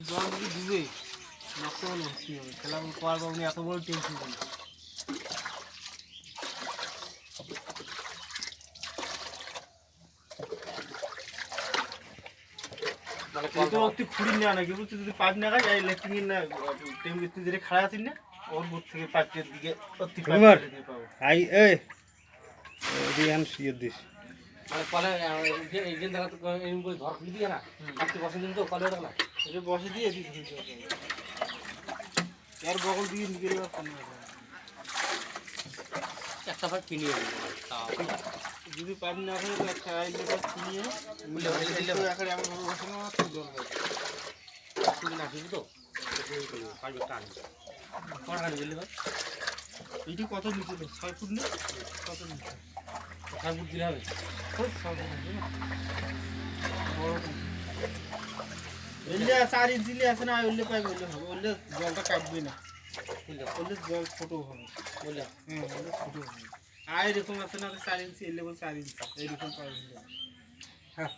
জল যদি ডুবে নষ্ট হলে ভর্তি হবে খেলা পারবো আপনি এত বড় টেনশন নেই। খুঁড়ি নেওয়া নাকি বুঝছি যদি পাইপ না খাই যাই লেট্রিন না টেম্পারেচার যেটা খাড়া আছেন না ওর বুক থেকে পাইপের দিকে পাবো আই এই রিয়ান শিয়ে দিস মানে কলে এই যে জায়গা তো এরকম করে ঘর খুলে দিয়ে না আপনি বসে দিন তো কলে ওটা না এটা বসে দিয়ে দিস এর বগল দিয়ে নিয়ে গেলে একটা ভাগ কিনিয়ে যদি পাইপ না থাকে তো একটা আই লেটার কিনিয়ে এখানে এমন ভাবে বসানো তো জল তুমি না আসবি তো পাইবে টান কটা কানি গেলে ভাই এইটি কত নিচে 6 ফুট না কত নিচে 6 ফুট দিলে হবে ওইলে 4 ইঞ্চি আছে না ওইলে পাইপ ওইলে হবে ওইলে জলটা কাটবে না ওইলে জল ছোট হবে বললে ওইলে ছোট হবে আর এরকম আছে না 4 ইঞ্চি এলে বল 4 ইঞ্চি এইরকম পাইপ হ্যাঁ